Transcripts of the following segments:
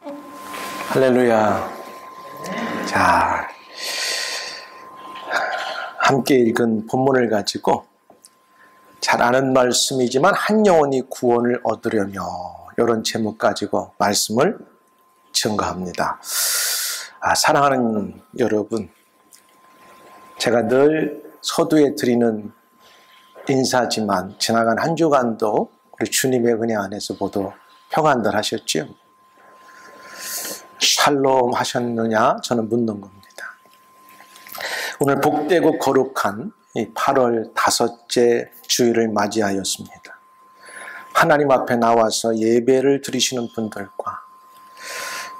할렐루야. 자, 함께 읽은 본문을 가지고 잘 아는 말씀이지만 한 영혼이 구원을 얻으려며 이런 제목 가지고 말씀을 증거합니다. 사랑하는 여러분, 제가 늘 서두에 드리는 인사지만 지나간 한 주간도 우리 주님의 은혜 안에서 모두 평안들 하셨죠? 샬롬 하셨느냐? 저는 묻는 겁니다. 오늘 복되고 거룩한 이 8월 5째 주일을 맞이하였습니다. 하나님 앞에 나와서 예배를 드리시는 분들과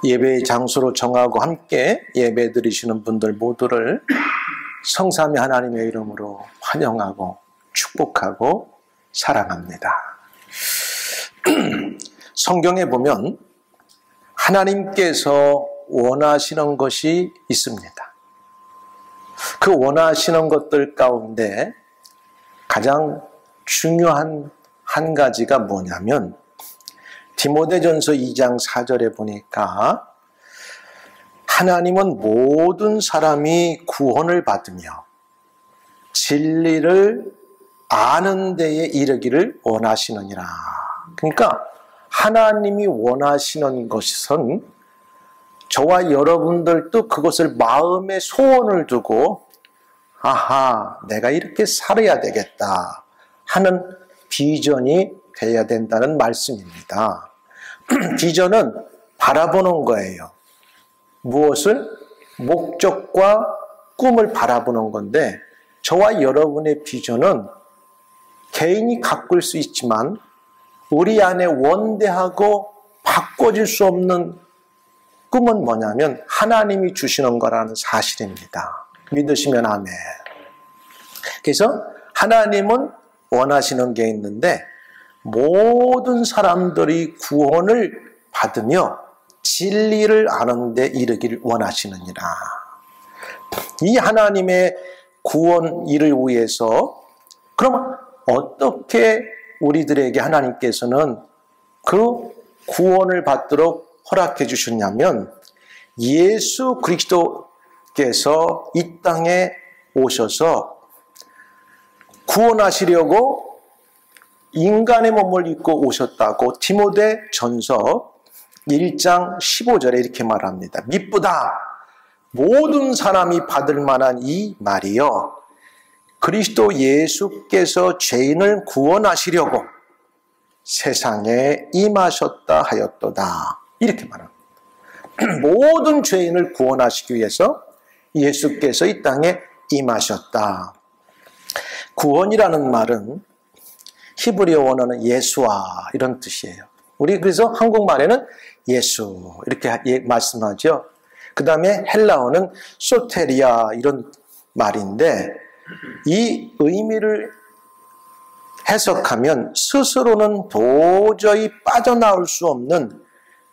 예배의 장소로 정하고 함께 예배 드리시는 분들 모두를 성삼위 하나님의 이름으로 환영하고 축복하고 사랑합니다. 성경에 보면 하나님께서 원하시는 것이 있습니다. 그 원하시는 것들 가운데 가장 중요한 한 가지가 뭐냐면 디모데전서 2장 4절에 보니까 하나님은 모든 사람이 구원을 받으며 진리를 아는 데에 이르기를 원하시느니라. 그러니까 하나님이 원하시는 것은 저와 여러분들도 그것을 마음에 소원을 두고 내가 이렇게 살아야 되겠다 하는 비전이 되어야 된다는 말씀입니다. 비전은 바라보는 거예요. 무엇을? 목적과 꿈을 바라보는 건데 저와 여러분의 비전은 개인이 가꿀 수 있지만 우리 안에 원대하고 바꿔질 수 없는 꿈은 뭐냐면 하나님이 주시는 거라는 사실입니다. 믿으시면 아멘. 그래서 하나님은 원하시는 게 있는데 모든 사람들이 구원을 받으며 진리를 아는 데 이르기를 원하시느니라. 이 하나님의 구원 일을 위해서 그럼 어떻게 우리들에게 하나님께서는 그 구원을 받도록 허락해 주셨냐면 예수 그리스도께서 이 땅에 오셔서 구원하시려고 인간의 몸을 입고 오셨다고 디모데전서 1장 15절에 이렇게 말합니다. 미쁘다. 모든 사람이 받을 만한 이 말이요. 그리스도 예수께서 죄인을 구원하시려고 세상에 임하셨다 하였도다. 이렇게 말합니다. 모든 죄인을 구원하시기 위해서 예수께서 이 땅에 임하셨다. 구원이라는 말은 히브리어 원어는 예수와 이런 뜻이에요. 우리 그래서 한국말에는 예수 이렇게 말씀하죠. 그 다음에 헬라어는 소테리아 이런 말인데 이 의미를 해석하면 스스로는 도저히 빠져나올 수 없는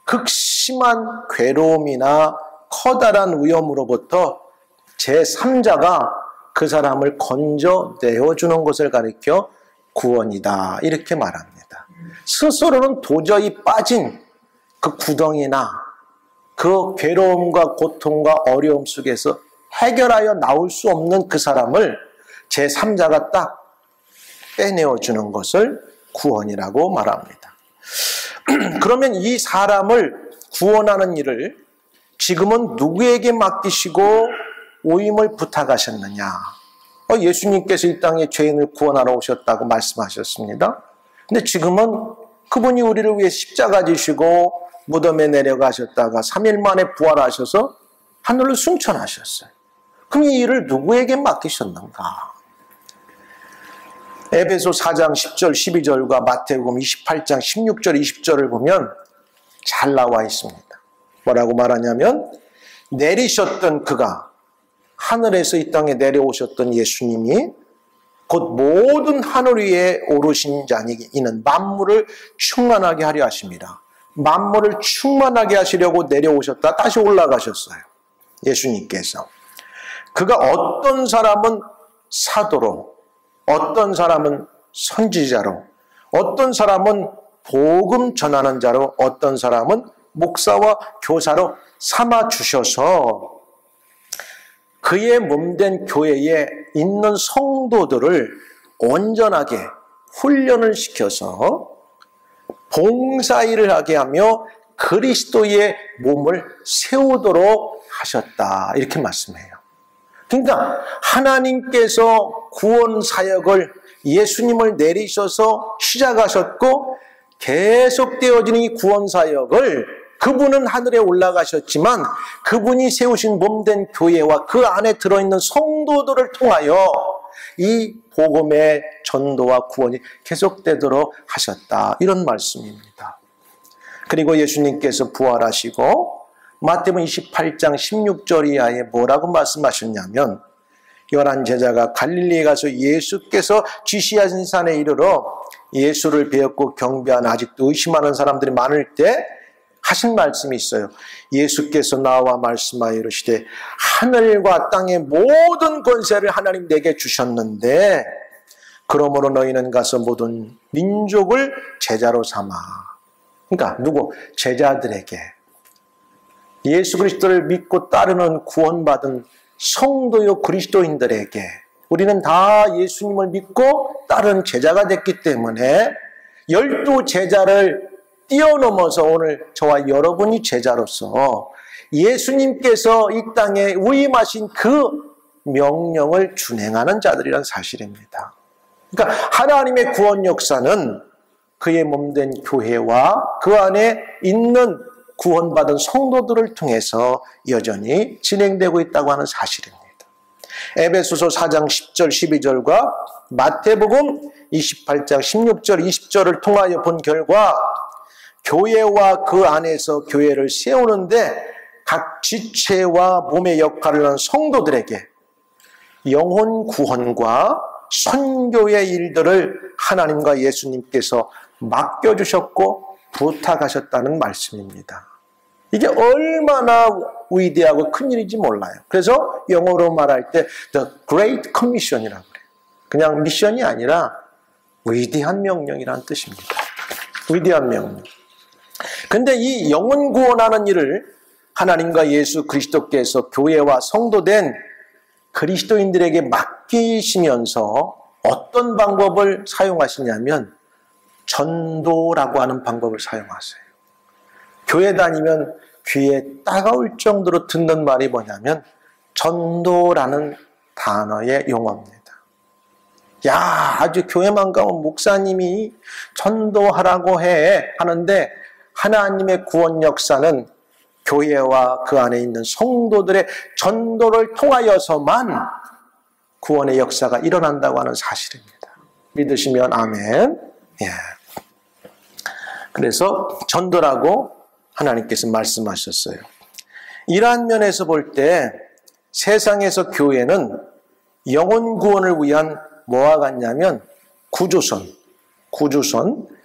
극심한 괴로움이나 커다란 위험으로부터 제3자가 그 사람을 건져내어주는 것을 가리켜 구원이다 이렇게 말합니다. 스스로는 도저히 빠진 그 구덩이나 그 괴로움과 고통과 어려움 속에서 해결하여 나올 수 없는 그 사람을 제3자가 딱 빼내어주는 것을 구원이라고 말합니다. 그러면 이 사람을 구원하는 일을 지금은 누구에게 맡기시고 오임을 부탁하셨느냐? 예수님께서 이 땅에 죄인을 구원하러 오셨다고 말씀하셨습니다. 근데 지금은 그분이 우리를 위해 십자가 지시고 무덤에 내려가셨다가 3일 만에 부활하셔서 하늘로 승천하셨어요. 그럼 이 일을 누구에게 맡기셨는가? 에베소 4장 10절 12절과 마태복음 28장 16절 20절을 보면 잘 나와 있습니다. 뭐라고 말하냐면 내리셨던 그가 하늘에서 이 땅에 내려오셨던 예수님이 곧 모든 하늘 위에 오르신 자니 이는 만물을 충만하게 하려 하십니다. 만물을 충만하게 하시려고 내려오셨다 다시 올라가셨어요. 예수님께서. 그가 어떤 사람은 사도로, 어떤 사람은 선지자로, 어떤 사람은 복음 전하는 자로, 어떤 사람은 목사와 교사로 삼아주셔서 그의 몸된 교회에 있는 성도들을 온전하게 훈련을 시켜서 봉사일을 하게 하며 그리스도의 몸을 세우도록 하셨다. 이렇게 말씀해요. 그러니까 하나님께서 구원 사역을 예수님을 내리셔서 시작하셨고 계속되어지는 이 구원 사역을 그분은 하늘에 올라가셨지만 그분이 세우신 몸된 교회와 그 안에 들어있는 성도들을 통하여 이 복음의 전도와 구원이 계속되도록 하셨다. 이런 말씀입니다. 그리고 예수님께서 부활하시고 마태복음 28장 16절 이하에 뭐라고 말씀하셨냐면 11 제자가 갈릴리에 가서 예수께서 지시하신 산에 이르러 예수를 배웠고 경배하는 아직도 의심하는 사람들이 많을 때 하신 말씀이 있어요. 예수께서 나와 말씀하여 이르시되 하늘과 땅의 모든 권세를 하나님 내게 주셨는데 그러므로 너희는 가서 모든 민족을 제자로 삼아. 그러니까 누구? 제자들에게 예수 그리스도를 믿고 따르는 구원받은 성도요 그리스도인들에게 우리는 다 예수님을 믿고 따르는 제자가 됐기 때문에 12제자를 뛰어넘어서 오늘 저와 여러분이 제자로서 예수님께서 이 땅에 위임하신 그 명령을 준행하는 자들이란 사실입니다. 그러니까 하나님의 구원 역사는 그의 몸된 교회와 그 안에 있는 구원받은 성도들을 통해서 여전히 진행되고 있다고 하는 사실입니다. 에베소서 4장 10절 12절과 마태복음 28장 16절 20절을 통하여 본 결과 교회와 그 안에서 교회를 세우는데 각 지체와 몸의 역할을 하는 성도들에게 영혼 구원과 선교의 일들을 하나님과 예수님께서 맡겨주셨고 부탁하셨다는 말씀입니다. 이게 얼마나 위대하고 큰일인지 몰라요. 그래서 영어로 말할 때 The Great Commission이라고 그래요. 그냥 미션이 아니라 위대한 명령이라는 뜻입니다. 위대한 명령. 근데 이 영혼 구원하는 일을 하나님과 예수 그리스도께서 교회와 성도된 그리스도인들에게 맡기시면서 어떤 방법을 사용하시냐면 전도라고 하는 방법을 사용하세요. 교회 다니면 귀에 따가울 정도로 듣는 말이 뭐냐면 전도라는 단어의 용어입니다. 야, 아주 교회만 가면 목사님이 전도하라고 해 하는데 하나님의 구원 역사는 교회와 그 안에 있는 성도들의 전도를 통하여서만 구원의 역사가 일어난다고 하는 사실입니다. 믿으시면 아멘. 예. 그래서 전도라고 하나님께서 말씀하셨어요. 이러한 면에서 볼 때 세상에서 교회는 영혼 구원을 위한 뭐와 같냐면 구조선,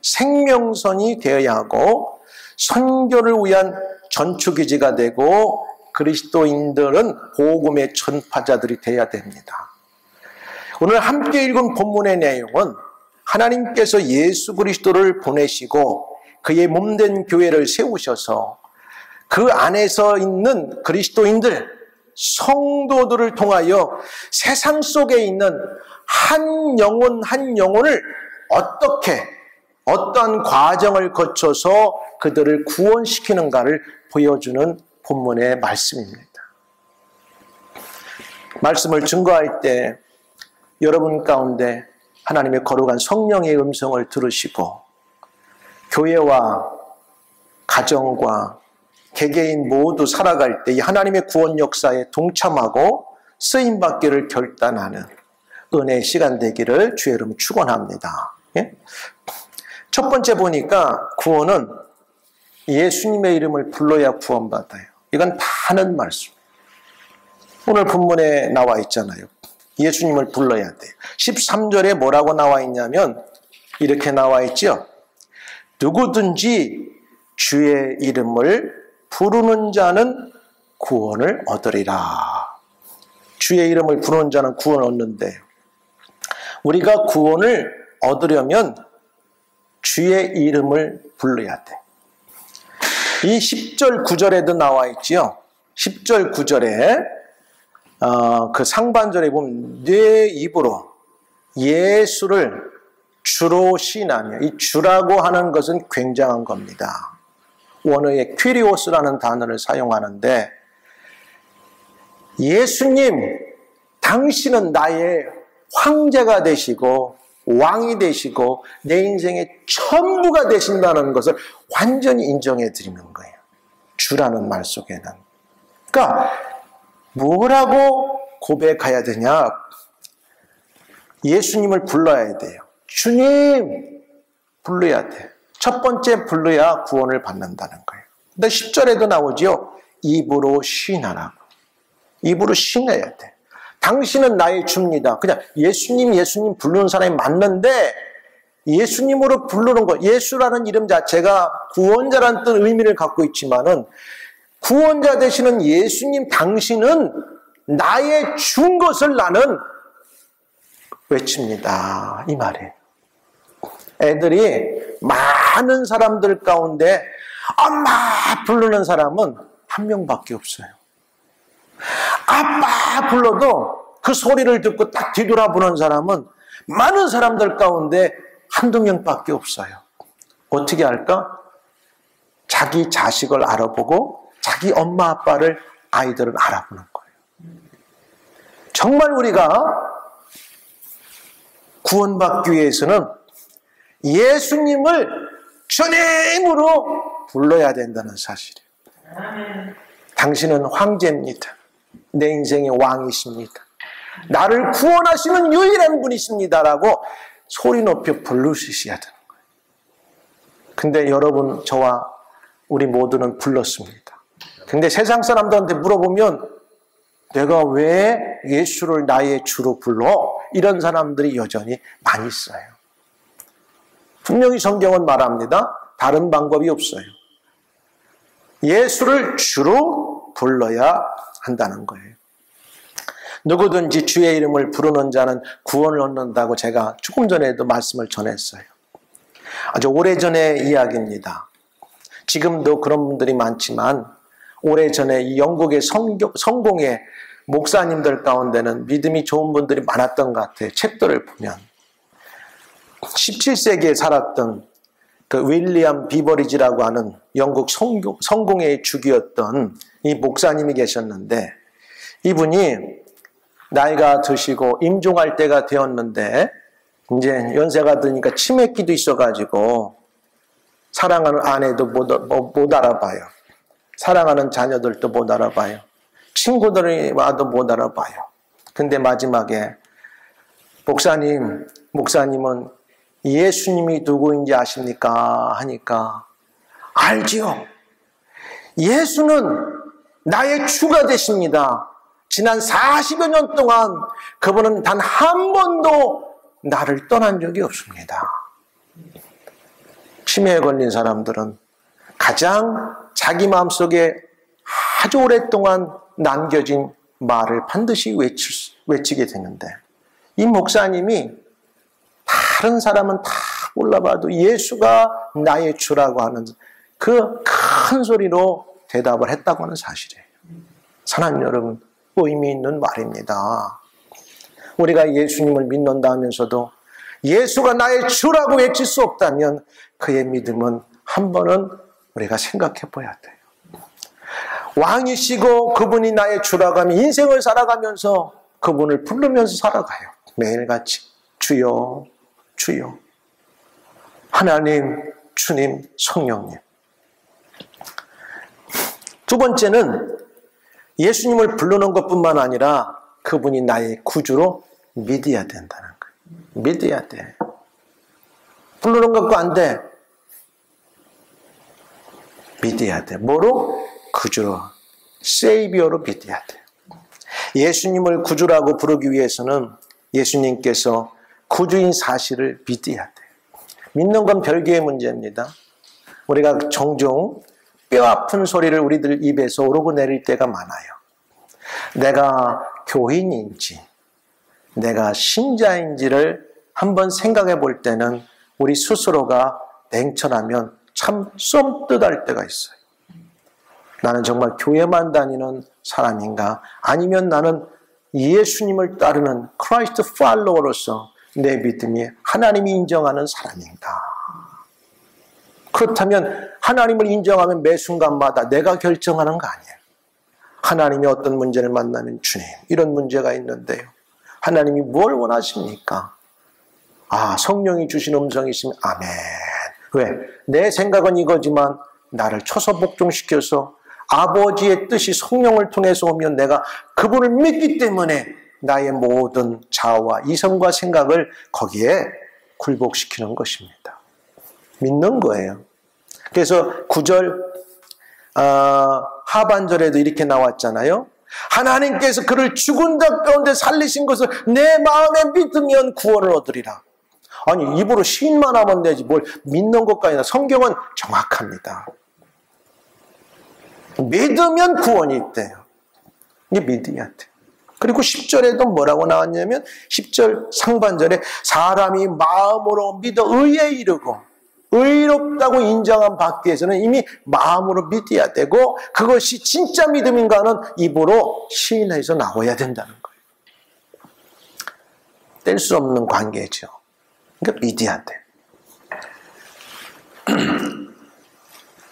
생명선이 되어야 하고 선교를 위한 전투기지가 되고 그리스도인들은 복음의 전파자들이 되어야 됩니다. 오늘 함께 읽은 본문의 내용은 하나님께서 예수 그리스도를 보내시고 그의 몸된 교회를 세우셔서 그 안에서 있는 그리스도인들, 성도들을 통하여 세상 속에 있는 한 영혼 한 영혼을 어떠한 과정을 거쳐서 그들을 구원시키는가를 보여주는 본문의 말씀입니다. 말씀을 증거할 때 여러분 가운데 하나님의 거룩한 성령의 음성을 들으시고 교회와 가정과 개개인 모두 살아갈 때 이 하나님의 구원 역사에 동참하고 쓰임받기를 결단하는 은혜의 시간 되기를 주의 이름으로 축원합니다. 예? 첫 번째 보니까 구원은 예수님의 이름을 불러야 구원받아요. 이건 다 하는 말씀. 오늘 본문에 나와 있잖아요. 예수님을 불러야 돼요. 13절에 뭐라고 나와 있냐면 이렇게 나와 있죠. 누구든지 주의 이름을 부르는 자는 구원을 얻으리라. 주의 이름을 부르는 자는 구원을 얻는데요. 우리가 구원을 얻으려면 주의 이름을 불러야 돼. 이 10절 9절에도 나와 있지요. 10절 9절에 그 상반절에 보면 내 입으로 예수를 주로 시인하며, 이 주라고 하는 것은 굉장한 겁니다. 원어에 퀴리오스라는 단어를 사용하는데, 예수님, 당신은 나의 황제가 되시고 왕이 되시고 내 인생의 전부가 되신다는 것을 완전히 인정해 드리는 거예요. 주라는 말 속에는. 그러니까 뭐라고 고백해야 되냐? 예수님을 불러야 돼요. 주님 불러야 돼. 첫 번째 불러야 구원을 받는다는 거예요. 근데 10절에도 나오죠. 입으로 시인하라고. 입으로 시인해야 돼. 당신은 나의 주입니다. 그냥 예수님 부르는 사람이 맞는데, 예수님으로 부르는 것, 예수라는 이름 자체가 구원자라는 뜻 의미를 갖고 있지만은, 구원자 되시는 예수님 당신은 나의 주인 것을 나는 외칩니다. 이 말이에요. 애들이 많은 사람들 가운데 엄마 부르는 사람은 한 명밖에 없어요. 아빠 불러도 그 소리를 듣고 딱 뒤돌아보는 사람은 많은 사람들 가운데 한두 명밖에 없어요. 어떻게 할까? 자기 자식을 알아보고 자기 엄마 아빠를 아이들은 알아보는 거예요. 정말 우리가 구원받기 위해서는 예수님을 주님으로 불러야 된다는 사실이에요. 당신은 황제입니다. 내 인생의 왕이십니다. 나를 구원하시는 유일한 분이십니다라고 소리 높여 부르시셔야 되는 거예요. 근데 여러분, 저와 우리 모두는 불렀습니다. 근데 세상 사람들한테 물어보면 내가 왜 예수를 나의 주로 불러? 이런 사람들이 여전히 많이 있어요. 분명히 성경은 말합니다. 다른 방법이 없어요. 예수를 주로 불러야 한다는 거예요. 누구든지 주의 이름을 부르는 자는 구원을 얻는다고 제가 조금 전에도 말씀을 전했어요. 아주 오래전의 이야기입니다. 지금도 그런 분들이 많지만 오래전에 이 영국의 성공의 목사님들 가운데는 믿음이 좋은 분들이 많았던 것 같아요. 책들을 보면 17세기에 살았던 그 윌리엄 비버리지라고 하는 영국 성공의 주기였던 이 목사님이 계셨는데, 이분이 나이가 드시고 임종할 때가 되었는데 이제 연세가 드니까 치매기도 있어가지고 사랑하는 아내도 못 알아봐요. 사랑하는 자녀들도 못 알아봐요. 친구들이 와도 못 알아봐요. 근데 마지막에 목사님은 예수님이 누구인지 아십니까? 하니까 알지요. 예수는 나의 주가 되십니다. 지난 40여 년 동안 그분은 단 한 번도 나를 떠난 적이 없습니다. 치매에 걸린 사람들은 가장 자기 마음속에 아주 오랫동안 남겨진 말을 반드시 외치게 되는데, 이 목사님이 다른 사람은 다 몰라봐도 예수가 나의 주라고 하는 그 큰 소리로 대답을 했다고 하는 사실이에요. 사랑하는 여러분, 의미 있는 말입니다. 우리가 예수님을 믿는다 하면서도 예수가 나의 주라고 외칠 수 없다면 그의 믿음은 한 번은 우리가 생각해 봐야 돼요. 왕이시고 그분이 나의 주라고 하면 인생을 살아가면서 그분을 부르면서 살아가요. 매일같이 주여 주여, 하나님, 주님, 성령님. 두 번째는 예수님을 부르는 것뿐만 아니라 그분이 나의 구주로 믿어야 된다는 거예요. 믿어야 돼. 부르는 것도 안 돼. 믿어야 돼. 뭐로? 구주로, 세이비어로 믿어야 돼. 예수님을 구주라고 부르기 위해서는 예수님께서 구주인 사실을 믿어야 돼. 믿는 건 별개의 문제입니다. 우리가 종종 뼈아픈 소리를 우리들 입에서 오르고 내릴 때가 많아요. 내가 교인인지 내가 신자인지를 한번 생각해 볼 때는 우리 스스로가 냉철하면 참 썸뜻할 때가 있어요. 나는 정말 교회만 다니는 사람인가? 아니면 나는 예수님을 따르는 크라이스트 팔로워로서 내 믿음이 하나님이 인정하는 사람인가? 그렇다면 하나님을 인정하면 매 순간마다 내가 결정하는 거 아니에요. 하나님이 어떤 문제를 만나면 주님, 이런 문제가 있는데요. 하나님이 뭘 원하십니까? 성령이 주신 음성이 있으면 아멘. 왜? 내 생각은 이거지만 나를 초서 복종시켜서 아버지의 뜻이 성령을 통해서 오면 내가 그분을 믿기 때문에 나의 모든 자아와 이성과 생각을 거기에 굴복시키는 것입니다. 믿는 거예요. 그래서 9절 하반절에도 이렇게 나왔잖아요. 하나님께서 그를 죽은 자 가운데 살리신 것을 내 마음에 믿으면 구원을 얻으리라. 아니, 입으로 시인만 하면 되지 뭘 믿는 것까지나. 성경은 정확합니다. 믿으면 구원이 있대요. 이게 믿어야 돼. 그리고 10절에도 뭐라고 나왔냐면 10절 상반절에 사람이 마음으로 믿어 의에 이르고 의롭다고 인정한 받기 위해서는 이미 마음으로 믿어야 되고, 그것이 진짜 믿음인가는 입으로 시인해서 나와야 된다는 거예요. 뗄 수 없는 관계죠. 그러니까 믿어야 돼.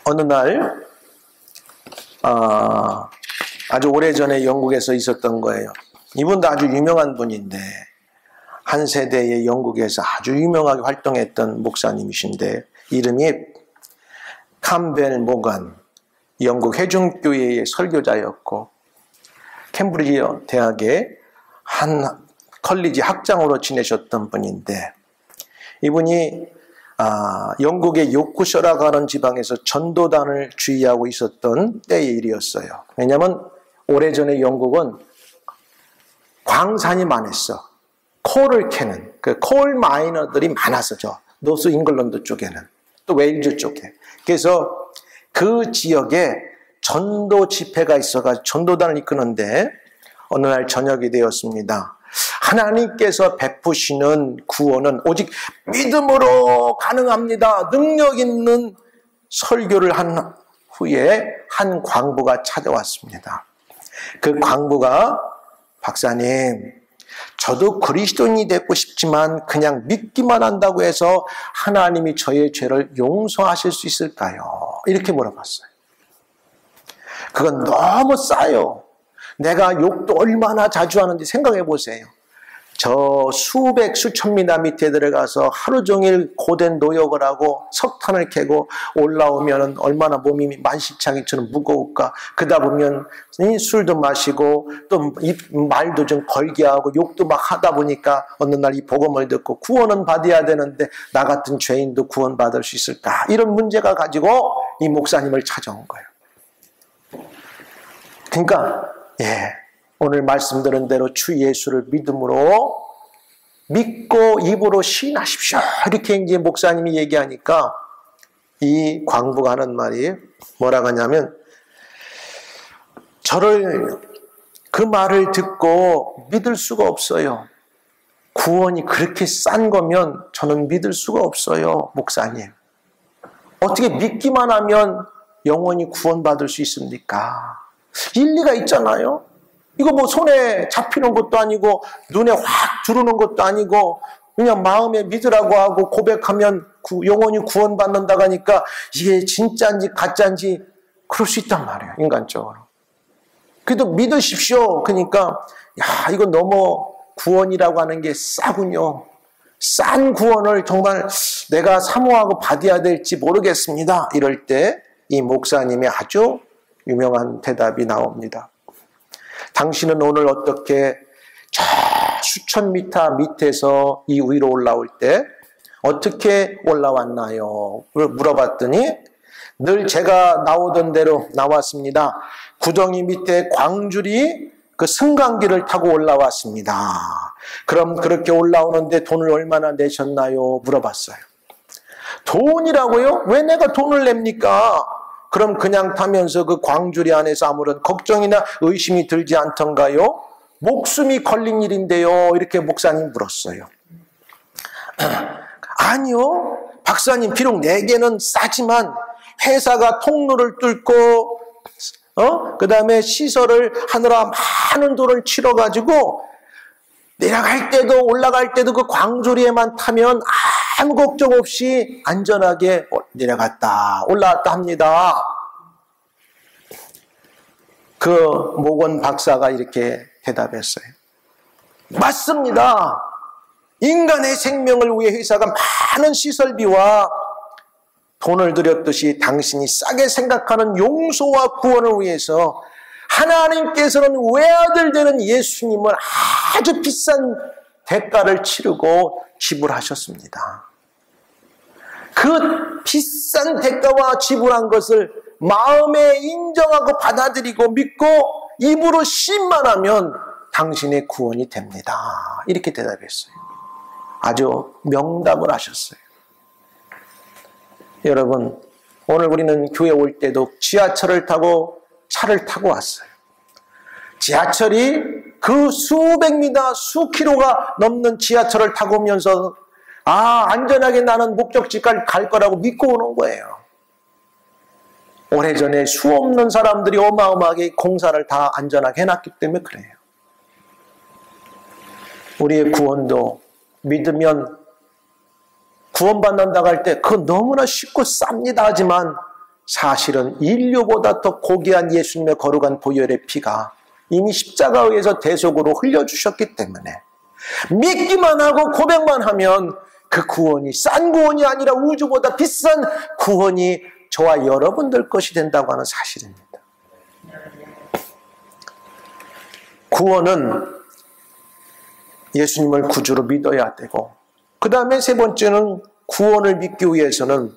어느 날 아주 오래전에 영국에서 있었던 거예요. 이분도 아주 유명한 분인데, 한 세대의 영국에서 아주 유명하게 활동했던 목사님이신데, 이름이 캠벨 모간, 영국 회중교회의 설교자였고 캠브리지 대학의 한 컬리지 학장으로 지내셨던 분인데, 이분이 영국의 요크셔라고 하는 지방에서 전도단을 주의하고 있었던 때의 일이었어요. 왜냐하면 오래전에 영국은 광산이 많았어. 콜을 캐는 그 콜 마이너들이 많았었죠. 노스 잉글랜드 쪽에는, 또 웨일즈 쪽에. 그래서 그 지역에 전도 집회가 있어가지고 전도단을 이끄는데, 어느 날 저녁이 되었습니다. 하나님께서 베푸시는 구원은 오직 믿음으로 가능합니다. 능력 있는 설교를 한 후에 한 광부가 찾아왔습니다. 그 광부가, 박사님, 저도 그리스도인이 되고 싶지만 그냥 믿기만 한다고 해서 하나님이 저의 죄를 용서하실 수 있을까요? 이렇게 물어봤어요. 그건 너무 싸요. 내가 욕도 얼마나 자주 하는지 생각해 보세요. 저 수백 수천 미터 밑에 들어가서 하루 종일 고된 노역을 하고 석탄을 캐고 올라오면 얼마나 몸이 만시창이처럼 무거울까. 그러다 보면 술도 마시고 또 말도 좀 걸게 하고 욕도 막 하다 보니까 어느 날 이 복음을 듣고 구원은 받아야 되는데 나 같은 죄인도 구원받을 수 있을까. 이런 문제가 가지고 이 목사님을 찾아온 거예요. 그러니까 오늘 말씀드린 대로 주 예수를 믿음으로 믿고 입으로 시인하십시오. 이렇게 이제 목사님이 얘기하니까 이 광부가 하는 말이 뭐라고 하냐면, 저를 그 말을 듣고 믿을 수가 없어요. 구원이 그렇게 싼 거면 저는 믿을 수가 없어요, 목사님. 어떻게 믿기만 하면 영원히 구원받을 수 있습니까? 일리가 있잖아요. 이거 뭐 손에 잡히는 것도 아니고 눈에 확 들어오는 것도 아니고 그냥 마음에 믿으라고 하고 고백하면 영원히 구원받는다고 하니까 이게 진짜인지 가짜인지 그럴 수 있단 말이에요, 인간적으로. 그래도 믿으십시오. 그러니까 이거 너무 구원이라고 하는 게 싸군요. 싼 구원을 정말 내가 사모하고 받아야 될지 모르겠습니다. 이럴 때 이 목사님의 아주 유명한 대답이 나옵니다. 당신은 오늘 어떻게 저 수천 미터 밑에서 이 위로 올라올 때 어떻게 올라왔나요? 물어봤더니 늘 제가 나오던 대로 나왔습니다. 구덩이 밑에 광줄이 그 승강기를 타고 올라왔습니다. 그럼 그렇게 올라오는데 돈을 얼마나 내셨나요? 물어봤어요. 돈이라고요? 왜 내가 돈을 냅니까? 그럼 그냥 타면서 그 광주리 안에서 아무런 걱정이나 의심이 들지 않던가요? 목숨이 걸린 일인데요. 이렇게 목사님 물었어요. 아니요. 박사님, 비록 내게는 싸지만 회사가 통로를 뚫고 그 다음에 시설을 하느라 많은 돈을 치러가지고 내려갈 때도 올라갈 때도 그 광조리에만 타면 아무 걱정 없이 안전하게 내려갔다 올라왔다 합니다. 그 모건 박사가 이렇게 대답했어요. 맞습니다. 인간의 생명을 위해 회사가 많은 시설비와 돈을 들였듯이 당신이 싸게 생각하는 용서와 구원을 위해서 하나님께서는 외아들 되는 예수님을 아주 비싼 대가를 치르고 지불하셨습니다. 그 비싼 대가와 지불한 것을 마음에 인정하고 받아들이고 믿고 입으로 신만 하면 당신의 구원이 됩니다. 이렇게 대답했어요. 아주 명답을 하셨어요. 여러분, 오늘 우리는 교회 올 때도 지하철을 타고 차를 타고 왔어요. 지하철이 그 수백 미터, 수킬로가 넘는 지하철을 타고 오면서 안전하게 나는 목적지까지 갈 거라고 믿고 오는 거예요. 오래전에 수 없는 사람들이 어마어마하게 공사를 다 안전하게 해놨기 때문에 그래요. 우리의 구원도 믿으면 구원받는다고 할 때 그건 너무나 쉽고 쌉니다 하지만 사실은 인류보다 더 고귀한 예수님의 거룩한 보혈의 피가 이미 십자가에서 대속으로 흘려주셨기 때문에 믿기만 하고 고백만 하면 그 구원이 싼 구원이 아니라 우주보다 비싼 구원이 저와 여러분들 것이 된다고 하는 사실입니다. 구원은 예수님을 구주로 믿어야 되고 그 다음에 세 번째는 구원을 믿기 위해서는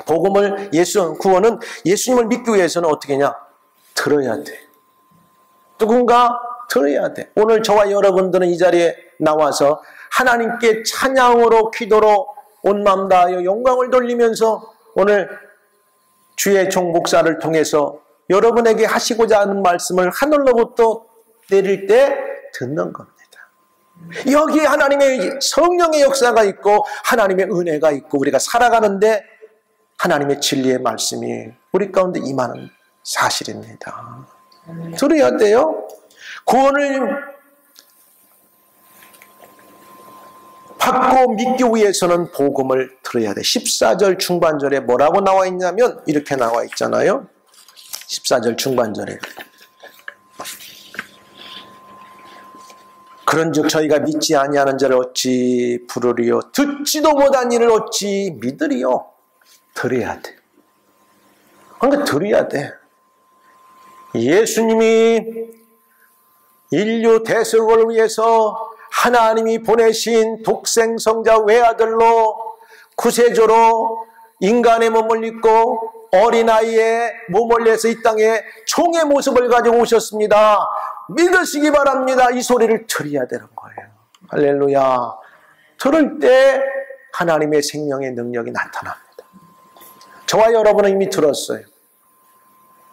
구원은 예수님을 믿기 위해서는 어떻게 하냐? 들어야 돼. 누군가 들어야 돼. 오늘 저와 여러분들은 이 자리에 나와서 하나님께 찬양으로 기도로 온 마음 다하여 영광을 돌리면서 오늘 주의 종 목사를 통해서 여러분에게 하시고자 하는 말씀을 하늘로부터 내릴 때 듣는 겁니다. 여기에 하나님의 성령의 역사가 있고 하나님의 은혜가 있고 우리가 살아가는데 하나님의 진리의 말씀이 우리 가운데 임하는 사실입니다. 들어야 돼요. 구원을 받고 믿기 위해서는 복음을 들어야 돼. 14절 중반절에 뭐라고 나와 있냐면 이렇게 나와 있잖아요. 14절 중반절에 그런즉 저희가 믿지 아니하는 자를 어찌 부르리요 듣지도 못한 이를 어찌 믿으리요. 들어야 돼. 그러니까 들어야 돼. 예수님이 인류 대속을 위해서 하나님이 보내신 독생성자 외아들로 구세주로 인간의 몸을 입고 어린아이의 몸을 내서 이 땅에 종의 모습을 가지고 오셨습니다. 믿으시기 바랍니다. 이 소리를 들어야 되는 거예요. 할렐루야. 들을 때 하나님의 생명의 능력이 나타납니다. 저와 여러분은 이미 들었어요.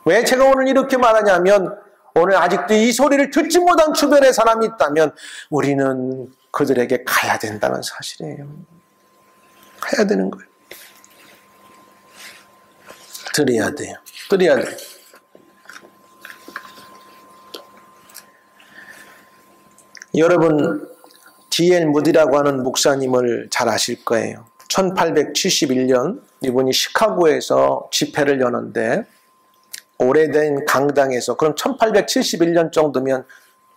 왜 제가 오늘 이렇게 말하냐면 오늘 아직도 이 소리를 듣지 못한 주변에 사람이 있다면 우리는 그들에게 가야 된다는 사실이에요. 가야 되는 거예요. 들어야 돼요. 들어야 돼요. 여러분 D.L. 무디라고 하는 목사님을 잘 아실 거예요. 1871년 이분이 시카고에서 집회를 여는데 오래된 강당에서 그럼 1871년 정도면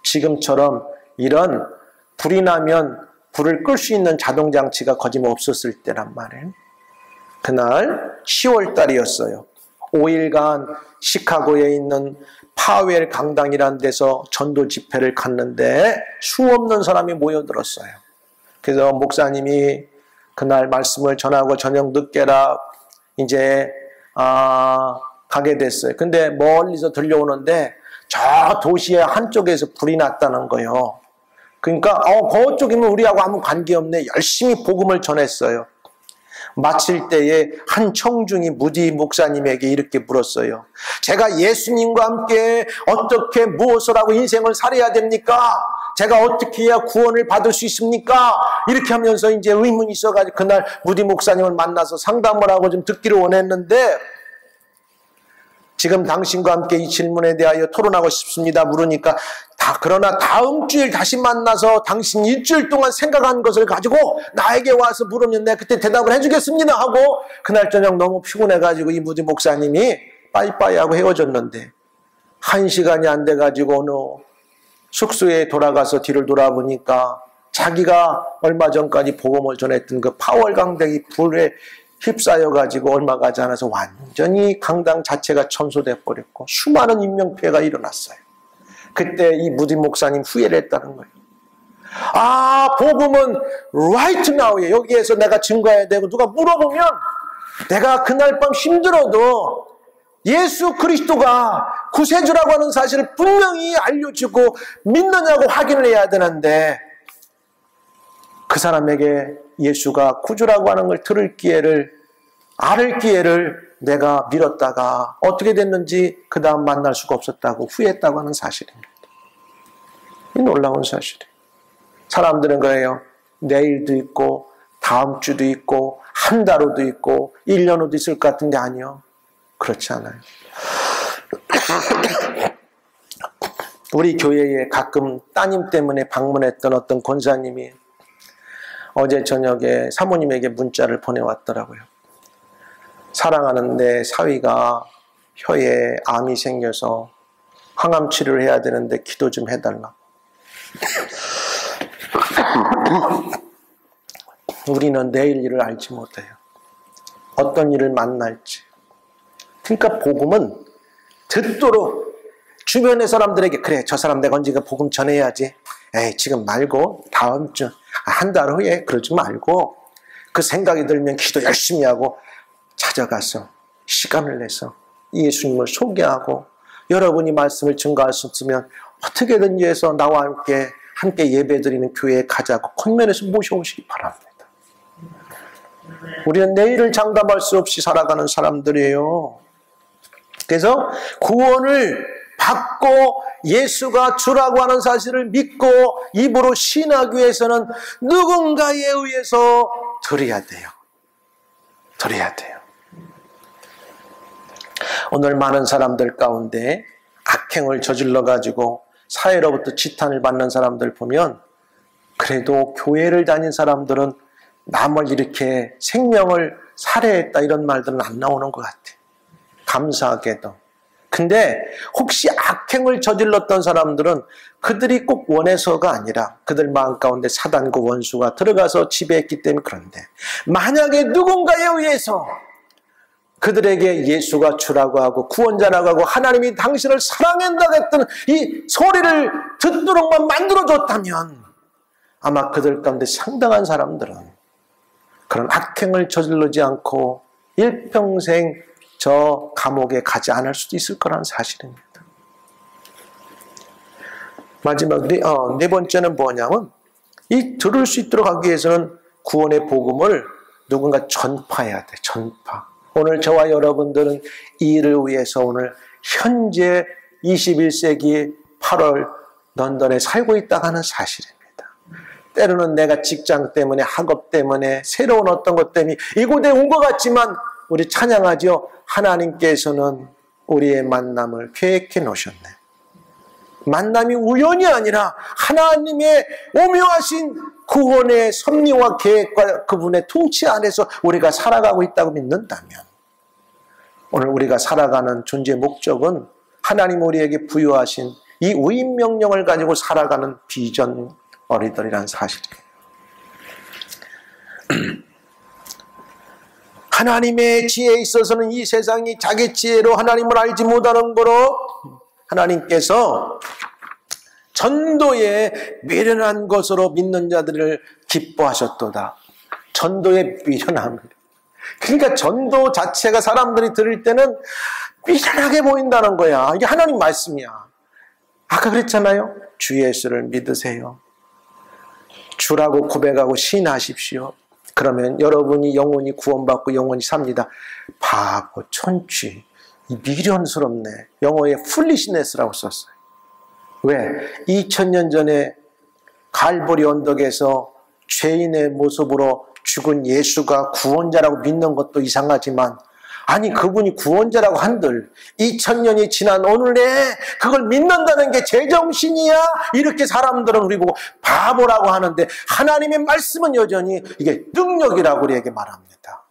지금처럼 이런 불이 나면 불을 끌 수 있는 자동장치가 거짓없었을 때란 말이에요. 그날 10월 달이었어요. 5일간 시카고에 있는 파웰 강당이라는 데서 전도 집회를 갔는데 수없는 사람이 모여들었어요. 그래서 목사님이 그날 말씀을 전하고 저녁 늦게라 이제 가게 됐어요. 근데 멀리서 들려오는데 저 도시의 한쪽에서 불이 났다는 거예요. 그러니까 그쪽이면 우리하고 아무 관계없네. 열심히 복음을 전했어요. 마칠 때에 한 청중이 무디 목사님에게 이렇게 물었어요. 제가 예수님과 함께 어떻게 무엇을 하고 인생을 살아야 됩니까? 제가 어떻게 해야 구원을 받을 수 있습니까? 이렇게 하면서 이제 의문이 있어가지고 그날 무디 목사님을 만나서 상담을 하고 좀 듣기를 원했는데 지금 당신과 함께 이 질문에 대하여 토론하고 싶습니다. 물으니까 그러나 다음 주일 다시 만나서 당신 일주일 동안 생각한 것을 가지고 나에게 와서 물으면 내가 그때 대답을 해주겠습니다 하고 그날 저녁 너무 피곤해가지고 이 무디 목사님이 빠이빠이 하고 헤어졌는데 1시간이 안 돼가지고 어느 숙소에 돌아가서 뒤를 돌아보니까 자기가 얼마 전까지 복음을 전했던 그 파월 강당이 불에 휩싸여가지고 얼마 가지 않아서 완전히 강당 자체가 청소돼 버렸고 수많은 인명피해가 일어났어요. 그때 이 무디 목사님 후회를 했다는 거예요. 복음은 right now예요. 여기에서 내가 증거해야 되고 누가 물어보면 내가 그날 밤 힘들어도 예수 그리스도가 구세주라고 하는 사실을 분명히 알려주고 믿느냐고 확인을 해야 되는데 그 사람에게 예수가 구주라고 하는 걸 들을 기회를 알을 기회를 내가 미뤘다가 어떻게 됐는지 그 다음 만날 수가 없었다고 후회했다고 하는 사실입니다. 이 놀라운 사실이에요. 사람들은 그래요. 내일도 있고 다음 주도 있고 한 달 후도 있고 1년 후도 있을 것 같은데 아니요. 그렇지 않아요. 우리 교회에 가끔 따님 때문에 방문했던 어떤 권사님이 어제 저녁에 사모님에게 문자를 보내왔더라고요. 사랑하는 내 사위가 혀에 암이 생겨서 항암 치료를 해야 되는데 기도 좀 해달라. 우리는 내일 일을 알지 못해요. 어떤 일을 만날지. 그러니까 복음은 듣도록 주변의 사람들에게 그래 저 사람 내가 언젠가 복음 전해야지. 에이 지금 말고 다음 주 한 달 후에 그러지 말고 그 생각이 들면 기도 열심히 하고 찾아가서 시간을 내서 예수님을 소개하고 여러분이 말씀을 증거할 수 없으면 어떻게든지 해서 나와 함께 예배드리는 교회에 가자고 컨면에서 모셔오시기 바랍니다. 우리는 내일을 장담할 수 없이 살아가는 사람들이에요. 그래서 구원을 받고 예수가 주라고 하는 사실을 믿고 입으로 신하기 위해서는 누군가에 의해서 드려야 돼요. 드려야 돼요. 오늘 많은 사람들 가운데 악행을 저질러가지고 사회로부터 지탄을 받는 사람들 보면 그래도 교회를 다닌 사람들은 남을 이렇게 생명을 살해했다 이런 말들은 안 나오는 것 같아요. 감사하게도. 근데 혹시 악행을 저질렀던 사람들은 그들이 꼭 원해서가 아니라 그들 마음 가운데 사단과 원수가 들어가서 지배했기 때문에 그런데 만약에 누군가에 의해서 그들에게 예수가 주라고 하고 구원자라고 하고 하나님이 당신을 사랑한다고 했던 이 소리를 듣도록만 만들어줬다면 아마 그들 가운데 상당한 사람들은 그런 악행을 저지르지 않고 일평생 저 감옥에 가지 않을 수도 있을 거라는 사실입니다. 마지막 네 번째는 뭐냐면 이 들을 수 있도록 하기 위해서는 구원의 복음을 누군가 전파해야 돼. 전파. 오늘 저와 여러분들은 이 일을 위해서 오늘 현재 21세기 8월 런던에 살고 있다고 하는 사실입니다. 때로는 내가 직장 때문에 학업 때문에 새로운 어떤 것 때문에 이곳에 온 것 같지만 우리 찬양하죠. 하나님께서는 우리의 만남을 계획해 놓으셨네. 만남이 우연이 아니라 하나님의 오묘하신 구원의 섭리와 계획과 그분의 통치 안에서 우리가 살아가고 있다고 믿는다면 오늘 우리가 살아가는 존재의 목적은 하나님 우리에게 부여하신 이 우임 명령을 가지고 살아가는 비전 어리들이라는 사실이에요. 하나님의 지혜에 있어서는 이 세상이 자기 지혜로 하나님을 알지 못하는 거로 하나님께서 전도에 미련한 것으로 믿는 자들을 기뻐하셨도다. 전도에 미련함을. 그러니까 전도 자체가 사람들이 들을 때는 미련하게 보인다는 거야. 이게 하나님 말씀이야. 아까 그랬잖아요. 주 예수를 믿으세요. 주라고 고백하고 신하십시오. 그러면 여러분이 영원히 구원받고 영원히 삽니다. 바보, 천취, 미련스럽네. 영어에 풀리시네스라고 썼어요. 왜? 2000년 전에 갈보리 언덕에서 죄인의 모습으로 죽은 예수가 구원자라고 믿는 것도 이상하지만 아니 그분이 구원자라고 한들 2000년이 지난 오늘에 그걸 믿는다는 게 제정신이야? 이렇게 사람들은 우리 보고 바보라고 하는데 하나님의 말씀은 여전히 이게 능력이라고 우리에게 말합니다.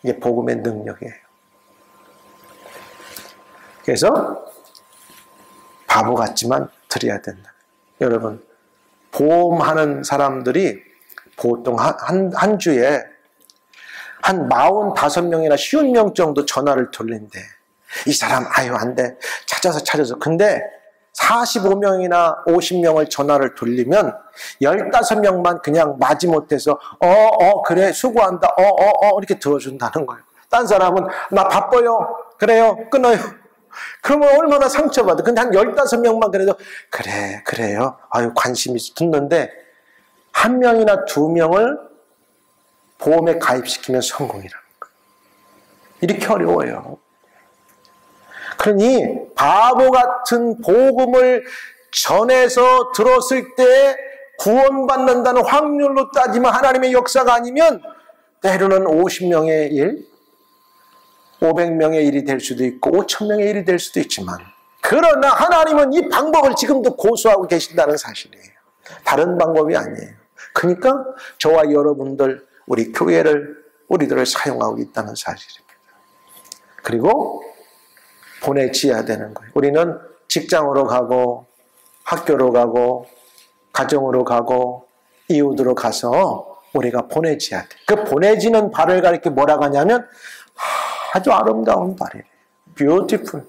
이게 복음의 능력이에요. 그래서 바보 같지만 드려야 된다. 여러분, 보험하는 사람들이 보통 한 주에 한 45명이나 50명 정도 전화를 돌린대. 이 사람 아유 안 돼. 찾아서. 근데 45명이나 50명을 전화를 돌리면 15명만 그냥 마지못해서 그래 수고한다. 이렇게 들어준다는 거예요. 딴 사람은 나 바빠요. 그래요. 끊어요. 그러면 얼마나 상처받아. 근데 한 15명만 그래도 그래요. 아유 관심 있어 듣는데 한 명이나 2명을 보험에 가입시키면 성공이라는 거예요. 이렇게 어려워요. 그러니 바보 같은 복음을 전해서 들었을 때 구원받는다는 확률로 따지면 하나님의 역사가 아니면 때로는 50명의 일, 500명의 일이 될 수도 있고 5,000명의 일이 될 수도 있지만 그러나 하나님은 이 방법을 지금도 고수하고 계신다는 사실이에요. 다른 방법이 아니에요. 그러니까 저와 여러분들 우리 교회를 우리들을 사용하고 있다는 사실입니다. 그리고 보내지어야 되는 거예요. 우리는 직장으로 가고 학교로 가고 가정으로 가고 이웃으로 가서 우리가 보내지어야 돼. 그 보내지는 발을 가리켜 뭐라고 하냐면 아주 아름다운 발이에요. beautiful.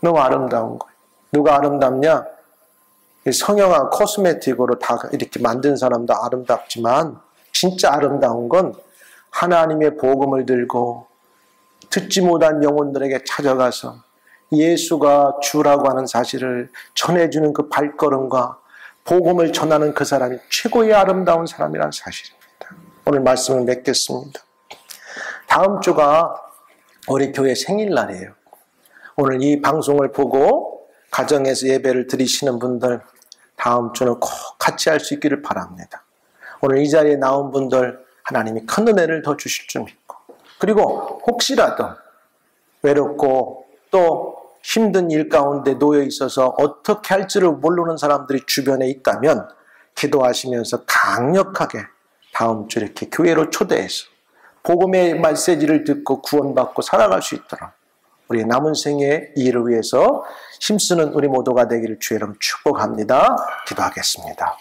너무 아름다운 거예요. 누가 아름답냐? 성형한 코스메틱으로 다 이렇게 만든 사람도 아름답지만 진짜 아름다운 건 하나님의 복음을 들고 듣지 못한 영혼들에게 찾아가서 예수가 주라고 하는 사실을 전해주는 그 발걸음과 복음을 전하는 그 사람이 최고의 아름다운 사람이라는 사실입니다. 오늘 말씀을 맺겠습니다. 다음 주가 우리 교회 생일날이에요. 오늘 이 방송을 보고 가정에서 예배를 드리시는 분들 다음 주는 꼭 같이 할 수 있기를 바랍니다. 오늘 이 자리에 나온 분들 하나님이 큰 은혜를 더 주실 줄 믿고 그리고 혹시라도 외롭고 또 힘든 일 가운데 놓여 있어서 어떻게 할지를 모르는 사람들이 주변에 있다면 기도하시면서 강력하게 다음 주 이렇게 교회로 초대해서 복음의 메시지를 듣고 구원받고 살아갈 수 있도록 우리 남은 생의 일을 위해서 힘쓰는 우리 모두가 되기를 주의 이름 축복합니다. 기도하겠습니다.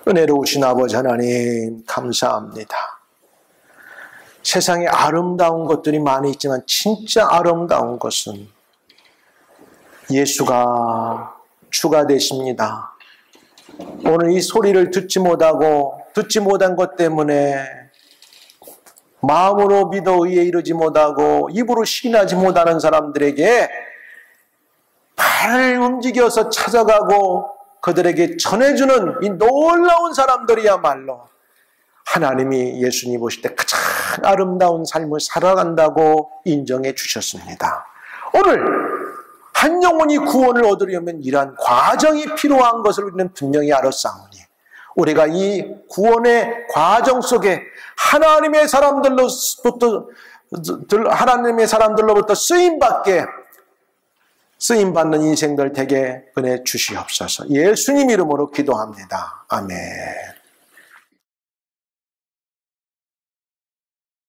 은혜로우신 아버지 하나님 감사합니다. 세상에 아름다운 것들이 많이 있지만 진짜 아름다운 것은 예수가 주가 되십니다. 오늘 이 소리를 듣지 못한 것 때문에 마음으로 믿어 의에 이르지 못하고 입으로 시인하지 못하는 사람들에게 발을 움직여서 찾아가고 그들에게 전해주는 이 놀라운 사람들이야말로 하나님이 예수님 오실 때 가장 아름다운 삶을 살아간다고 인정해 주셨습니다. 오늘 한 영혼이 구원을 얻으려면 이러한 과정이 필요한 것을 우리는 분명히 알았사오니 우리가 이 구원의 과정 속에 하나님의 사람들로부터 쓰임받는 인생들 되게 은혜 주시옵소서. 예수님 이름으로 기도합니다. 아멘.